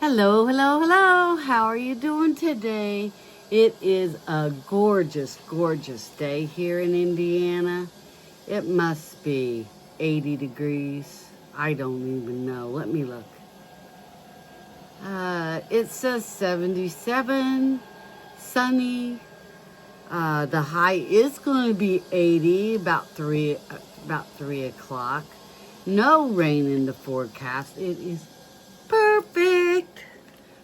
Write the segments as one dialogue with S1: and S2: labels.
S1: Hello, hello, hello. How are you doing today? It is a gorgeous, gorgeous day here in Indiana. It must be 80 degrees. I don't even know. Let me look. It says 77, sunny. The high is going to be 80, about 3 o'clock. No rain in the forecast. It is perfect.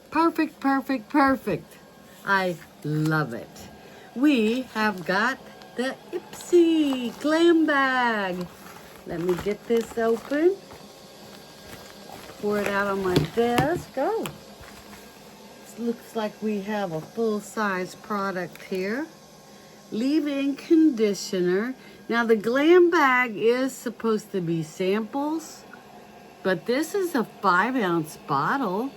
S1: Perfect, perfect, perfect. I love it. We have got the Ipsy Glam bag. Let me get this open. Pour it out on my desk. Oh, it looks like we have a full-size product here. Leave-in conditioner. Now the Glam bag is supposed to be samples, but this is a 5-ounce bottle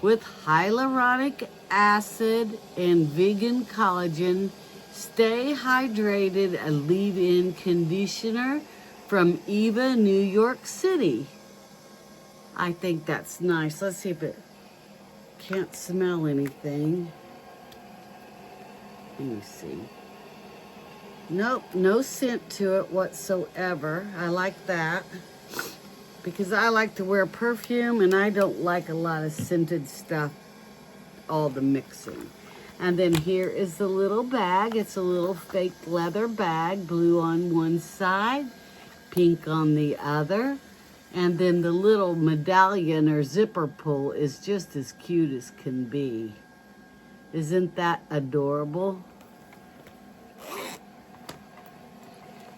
S1: with hyaluronic acid and vegan collagen. Stay hydrated, a leave-in conditioner from Eva, New York City. I think that's nice. Let's see if it can't smell anything. Let me see. Nope, no scent to it whatsoever. I like that because I like to wear perfume and I don't like a lot of scented stuff, all the mixing. And then here is the little bag. It's a little fake leather bag, blue on one side, pink on the other. And then the little medallion or zipper pull is just as cute as can be. Isn't that adorable?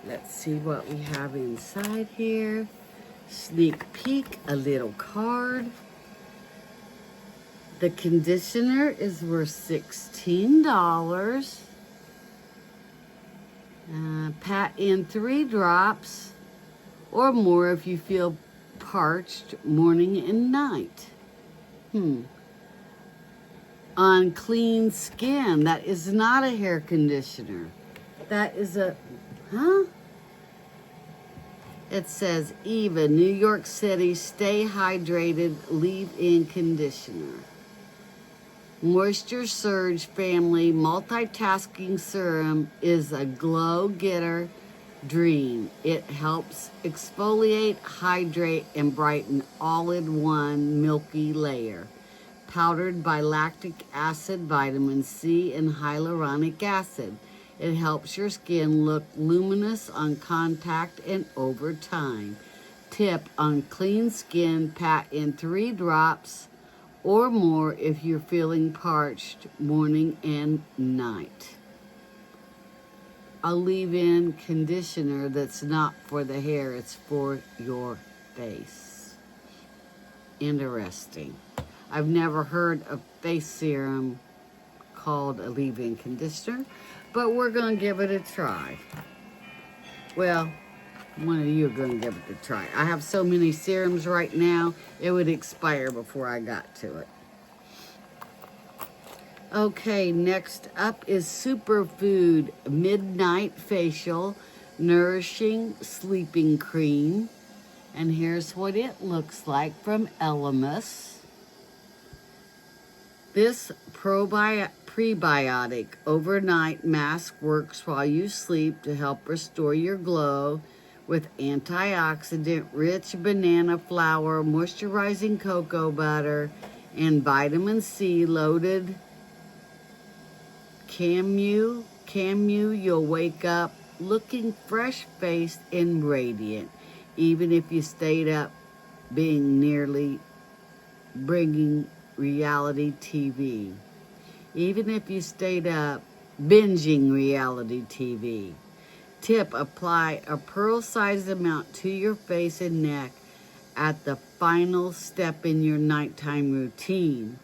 S1: Let's see what we have inside here. Sneak peek, a little card. The conditioner is worth $16. Pat in 3 drops or more if you feel parched morning and night. On clean skin. That is not a hair conditioner. That is a, It says Eva, New York City, stay hydrated, leave-in conditioner. Moisture Surge Family Multitasking Serum is a glow-getter dream. It helps exfoliate, hydrate, and brighten all in one milky layer. Powdered by lactic acid, vitamin C, and hyaluronic acid. It helps your skin look luminous on contact and over time. Tip: on clean skin, pat in 3 drops or more if you're feeling parched morning and night. A leave-in conditioner that's not for the hair, it's for your face. Interesting. I've never heard of face serum called a leave-in conditioner, but we're going to give it a try. Well, one of you are going to give it a try. I have so many serums right now, it would expire before I got to it. Okay, next up is Superfood Midnight Facial Nourishing Sleeping Cream. And here's what it looks like from Elemis. This prebiotic overnight mask works while you sleep to help restore your glow with antioxidant-rich banana flour, moisturizing cocoa butter, and vitamin C loaded Camu. You'll wake up looking fresh-faced and radiant, even if you stayed up binging reality TV. Even if you stayed up binging reality TV. Tip: apply a pearl-sized amount to your face and neck at the final step in your nighttime routine.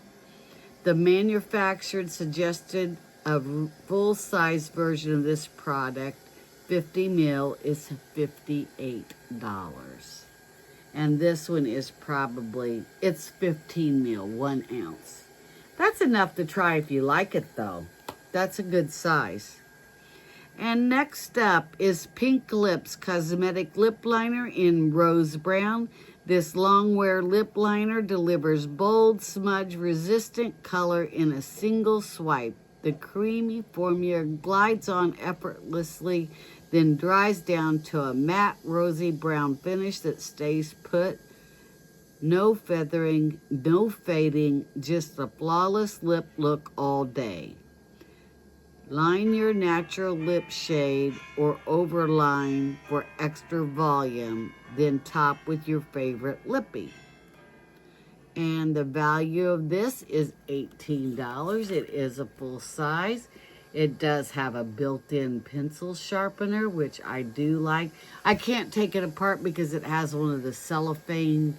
S1: The manufacturer suggested a full-size version of this product, 50 ml, is $58. And this one is probably, it's 15 ml, 1 ounce. That's enough to try if you like it though. That's a good size. And next up is Pink Lips Cosmetic Lip Liner in Rose Brown. This long wear lip liner delivers bold, smudge-resistant color in a single swipe. The creamy formula glides on effortlessly, then dries down to a matte, rosy brown finish that stays put. No feathering, no fading, just a flawless lip look all day. Line your natural lip shade or overline for extra volume, then top with your favorite lippy. And the value of this is $18. It is a full size. It does have a built-in pencil sharpener, which I do like. I can't take it apart because it has one of the cellophane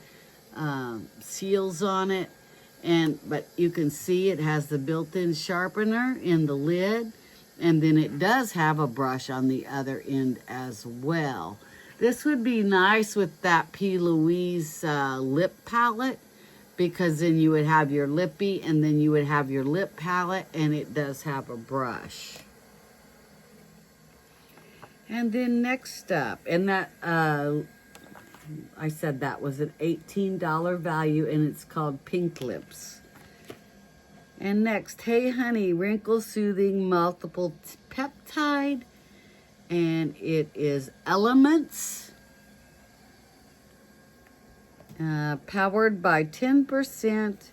S1: seals on it. But you can see it has the built-in sharpener in the lid. And then it does have a brush on the other end as well. This would be nice with that P. Louise lip palette, because then you would have your lippy and then you would have your lip palette, and it does have a brush. And then next up, and that, I said that was an $18 value, and it's called Pink Lips. And next, Hey Honey Wrinkle Soothing Multiple Peptide, and it is Elements, powered by 10%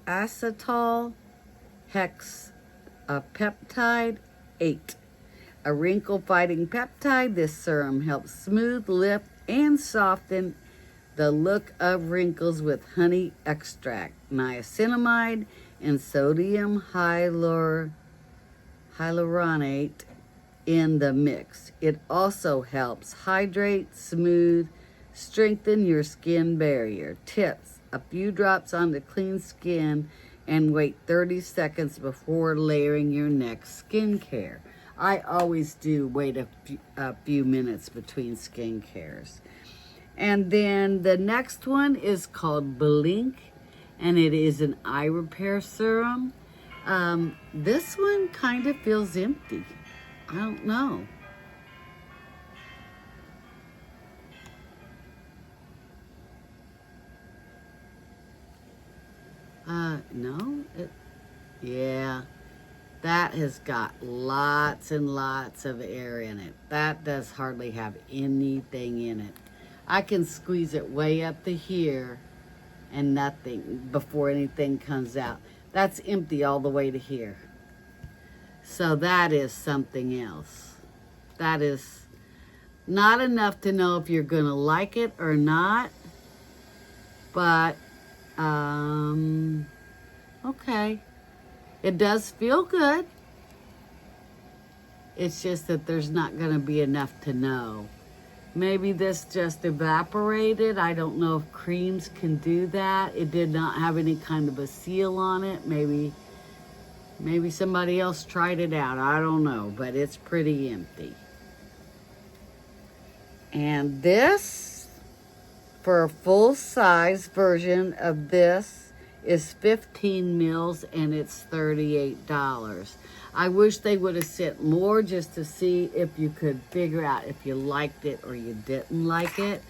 S1: acetal hex peptide 8. A wrinkle-fighting peptide, this serum helps smooth, lift, and soften the look of wrinkles with honey extract, niacinamide, and sodium hyaluronate in the mix. It also helps hydrate, smooth, strengthen your skin barrier. Tips: a few drops onto clean skin and wait 30 seconds before layering your next skincare. I always do wait a few minutes between skincares. And then the next one is called Blink, and it is an eye repair serum. This one kind of feels empty. I don't know. No? Yeah. That has got lots and lots of air in it. That does hardly have anything in it. I can squeeze it way up to here and nothing before anything comes out. That's empty all the way to here. So that is something else. That is not enough to know if you're going to like it or not. But, okay. It does feel good. It's just that there's not going to be enough to know. Maybe this just evaporated. I don't know if creams can do that. It did not have any kind of a seal on it. Maybe somebody else tried it out. I don't know, but it's pretty empty. And this, for a full-size version of this, is 15 mils, and it's $38. I wish they would have sent more just to see if you could figure out if you liked it or you didn't like it.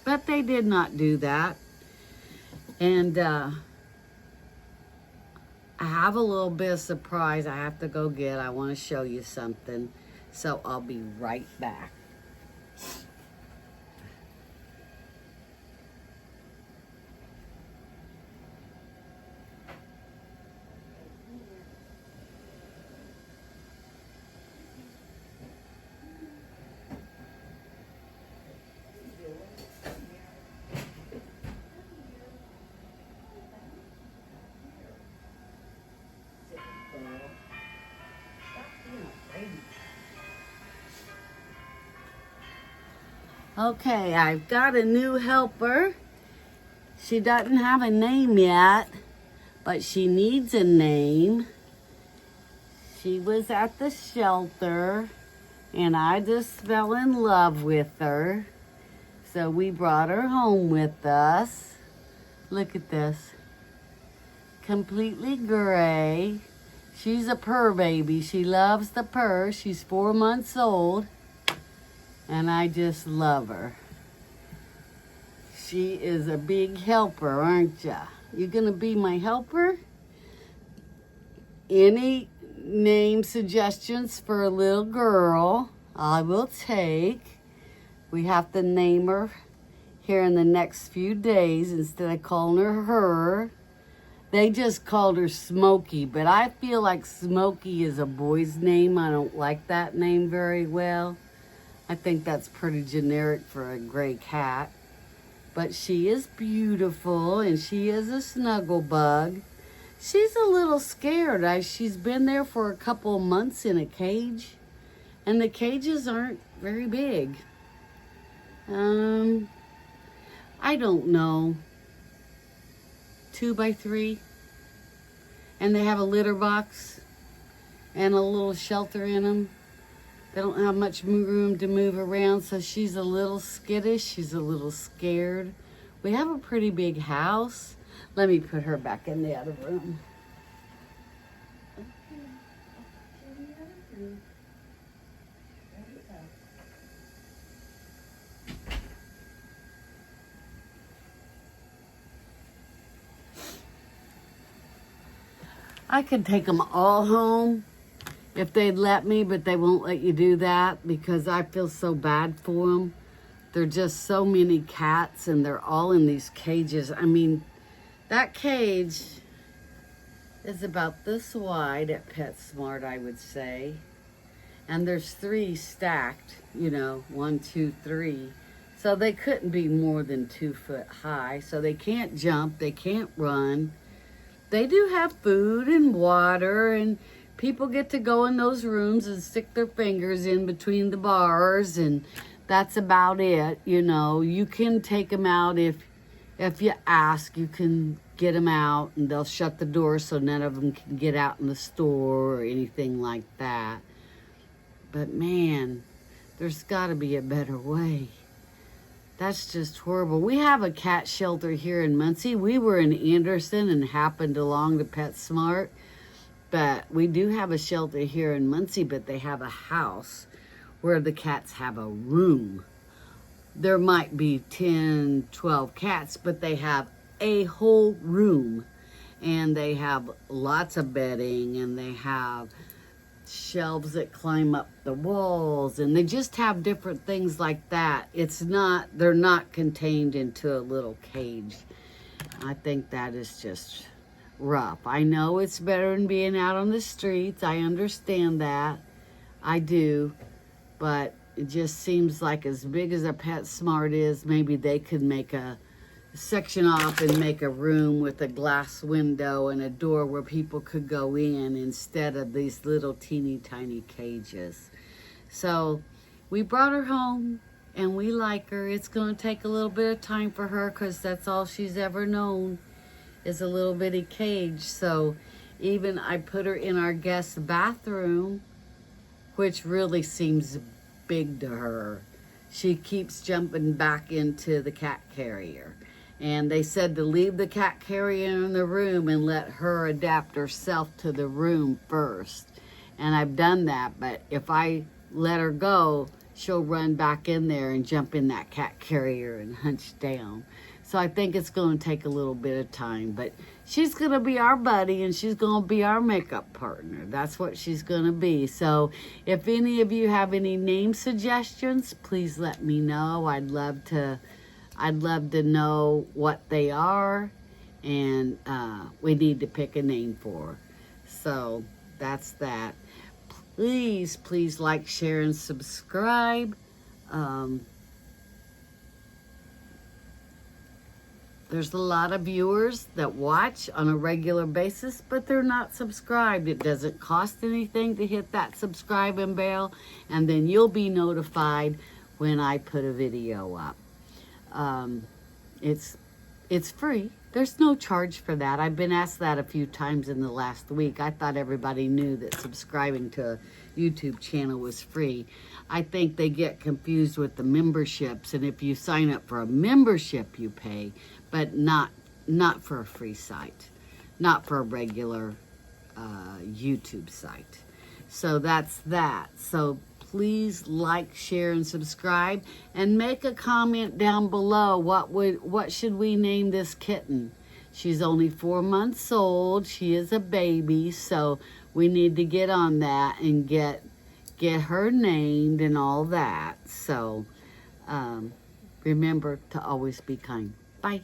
S1: But they did not do that. And I have a little bit of surprise I have to go get. I want to show you something. So I'll be right back. Okay, I've got a new helper. She doesn't have a name yet, but she needs a name. She was at the shelter, and I just fell in love with her. So we brought her home with us. Look at this. Completely gray. She's a purr baby. She loves the purr. She's 4 months old. And I just love her. She is a big helper, aren't ya? You gonna be my helper? Any name suggestions for a little girl, I will take. We have to name her here in the next few days instead of calling her. They just called her Smokey, but I feel like Smokey is a boy's name. I don't like that name very well. I think that's pretty generic for a gray cat. But she is beautiful, and she is a snuggle bug. She's a little scared. She's been there for a couple of months in a cage, and the cages aren't very big. I don't know. 2 by 3, and they have a litter box and a little shelter in them. They don't have much room to move around, so she's a little skittish. She's a little scared. We have a pretty big house. Let me put her back in the other room. I could take them all home if they'd let me, but they won't let you do that because I feel so bad for them. There are just so many cats, and they're all in these cages. I mean, that cage is about this wide at PetSmart, I would say. And there's 3 stacked, 1, 2, 3. So they couldn't be more than 2 foot high. So they can't jump, they can't run. They do have food and water, and people get to go in those rooms and stick their fingers in between the bars, and that's about it. You can take them out if you ask. You can get them out, and they'll shut the door so none of them can get out in the store or anything like that. But man, there's got to be a better way. That's just horrible. We have a cat shelter here in Muncie. We were in Anderson and happened along to PetSmart. But we do have a shelter here in Muncie, but they have a house where the cats have a room. There might be 10, 12 cats, but they have a whole room. And they have lots of bedding, and they have shelves that climb up the walls, and they just have different things like that. They're not contained into a little cage. I think that is just rough. I know it's better than being out on the streets. I understand that. I do. But it just seems like as big as a PetSmart is, maybe they could make a section off and make a room with a glass window and a door where people could go in instead of these little teeny tiny cages. So we brought her home, and we like her. It's going to take a little bit of time for her because that's all she's ever known is a little bitty cage. So even I put her in our guest bathroom, which really seems big to her. She keeps jumping back into the cat carrier. And they said to leave the cat carrier in the room and let her adapt herself to the room first. And I've done that, but if I let her go, she'll run back in there and jump in that cat carrier and hunch down. So I think it's going to take a little bit of time, but she's going to be our buddy, and she's going to be our makeup partner. That's what she's going to be. So if any of you have any name suggestions, please let me know. I'd love to know what they are, and we need to pick a name for her. So that's that. Please like, share, and subscribe. There's a lot of viewers that watch on a regular basis, but they're not subscribed. It doesn't cost anything to hit that subscribe and bell, and then you'll be notified when I put a video up. It's free. There's no charge for that. I've been asked that a few times in the last week. I thought everybody knew that subscribing to a YouTube channel was free. I think they get confused with the memberships, and if you sign up for a membership, you pay, but not for a free site, not for a regular YouTube site. So that's that. So please like, share, and subscribe, and make a comment down below. What should we name this kitten? She's only 4 months old. She is a baby, so we need to get on that and get her named and all that. So remember to always be kind. Bye.